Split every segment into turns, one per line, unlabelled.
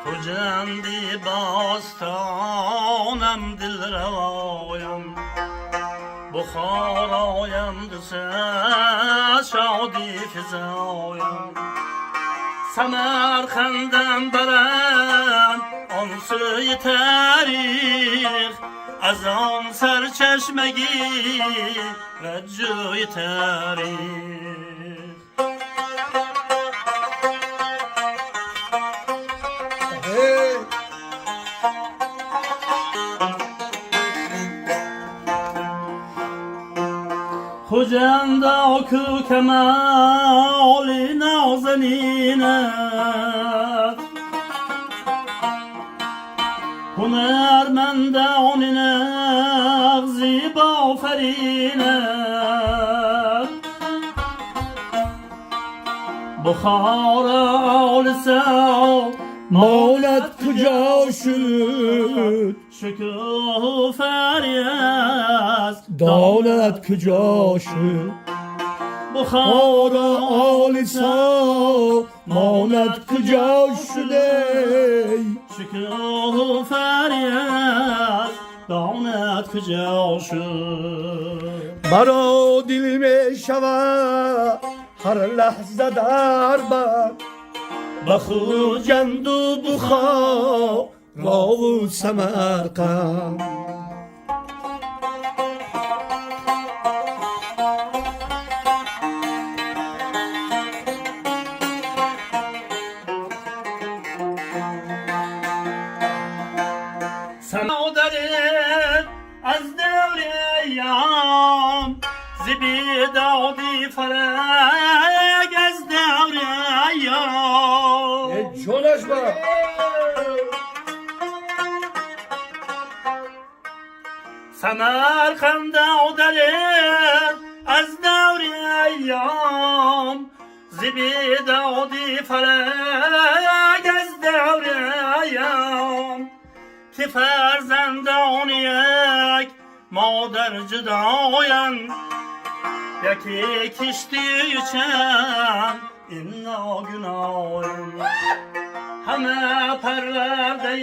خجندی باستانم دل روایم بخار آیم دوست شادی فزایم سمرخندم برم آن سوی تاریخ از آن سرچشمگی رجوی تاریخ خجندا کو کمال نازنینت هنرمندان نغزی بافرینت بخار آل سا
مولد کجا شد
شکوفری است
دولت کجا شد
بخار
آل سا مولد کجا شده
شکوفری است دانت کجا شد
مرا دل می شود هر لحظه در بر بخوجند و بخار و سمرقند
سمادرت از دور ایام زبی دادی فرگ از دور ایام
جونش با
سمرقند دادرت از دور ایام زبی دادی فرگ از دور ایام که فرزندان یک مادر جدایند یکی کشتی چند این ناگناهند همه پرورده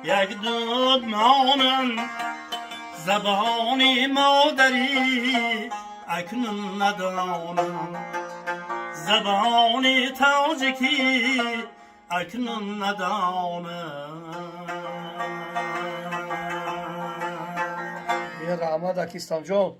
یک دود مانند زبانی مادری اکنون ندانند زبانی تاجیکی اکنون ندانند
یه رحمت اکیستان جان